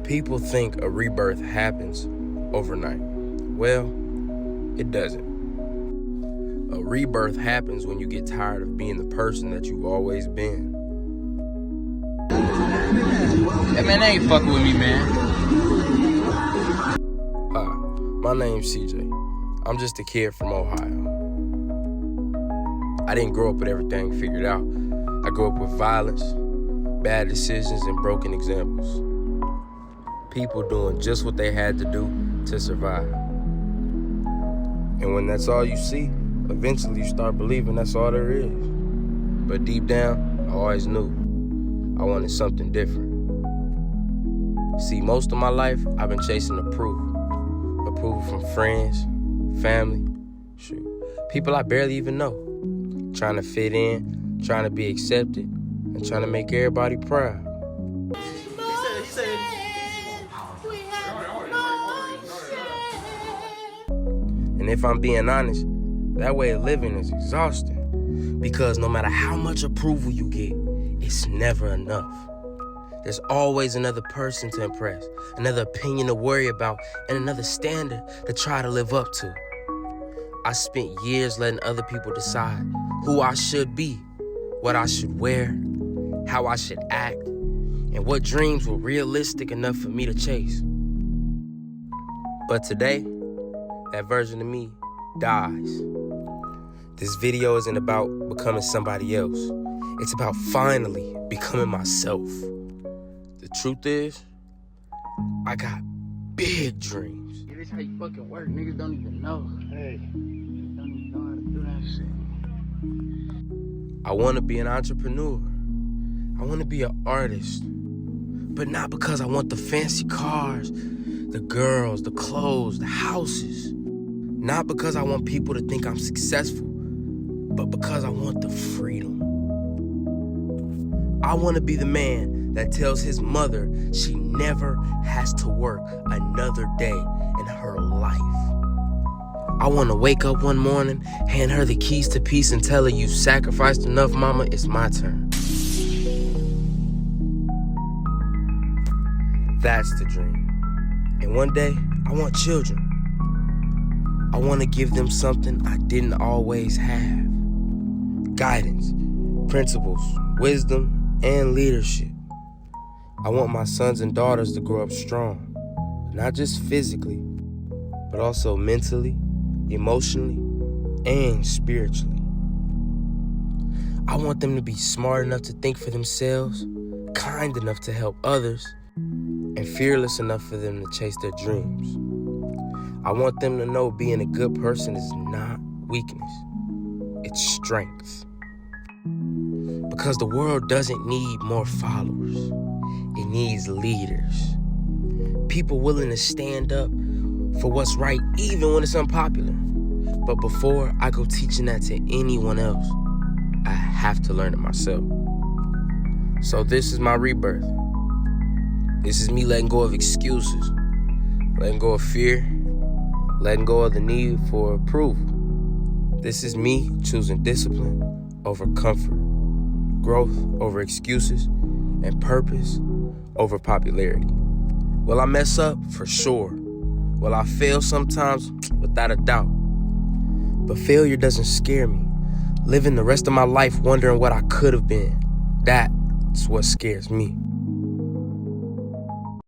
People think a rebirth happens overnight. Well, it doesn't. A rebirth happens when you get tired of being the person that you've always been. Hey man, they ain't fucking with me, man. Hi, my name's CJ. I'm just a kid from Ohio. I didn't grow up with everything figured out. I grew up with violence, bad decisions, and broken examples. People doing just what they had to do to survive. And when that's all you see, eventually you start believing that's all there is. But deep down, I always knew I wanted something different. See, most of my life, I've been chasing approval. Approval from friends, family, people I barely even know. Trying to fit in, trying to be accepted, and trying to make everybody proud. And if I'm being honest, that way of living is exhausting. Because no matter how much approval you get, it's never enough. There's always another person to impress, another opinion to worry about, and another standard to try to live up to. I spent years letting other people decide who I should be, what I should wear, how I should act, and what dreams were realistic enough for me to chase. But today, that version of me dies. This video isn't about becoming somebody else. It's about finally becoming myself. The truth is, I got big dreams. Yeah, this how you fucking work. Niggas don't even know. Hey, niggas don't even know how to do that shit. I want to be an entrepreneur. I want to be an artist. But not because I want the fancy cars, the girls, the clothes, the houses. Not because I want people to think I'm successful, but because I want the freedom. I want to be the man that tells his mother she never has to work another day in her life. I want to wake up one morning, hand her the keys to peace, and tell her, "You sacrificed enough, mama, it's my turn." That's the dream. And one day, I want children. I want to give them something I didn't always have. Guidance, principles, wisdom, and leadership. I want my sons and daughters to grow up strong, not just physically, but also mentally, emotionally, and spiritually. I want them to be smart enough to think for themselves, kind enough to help others, and fearless enough for them to chase their dreams. I want them to know being a good person is not weakness, it's strength. Because the world doesn't need more followers, it needs leaders. People willing to stand up for what's right, even when it's unpopular. But before I go teaching that to anyone else, I have to learn it myself. So this is my rebirth. This is me letting go of excuses, letting go of fear, letting go of the need for approval. This is me choosing discipline over comfort, growth over excuses, and purpose over popularity. Will I mess up? For sure. Will I fail sometimes? Without a doubt. But failure doesn't scare me. Living the rest of my life wondering what I could have been, that's what scares me.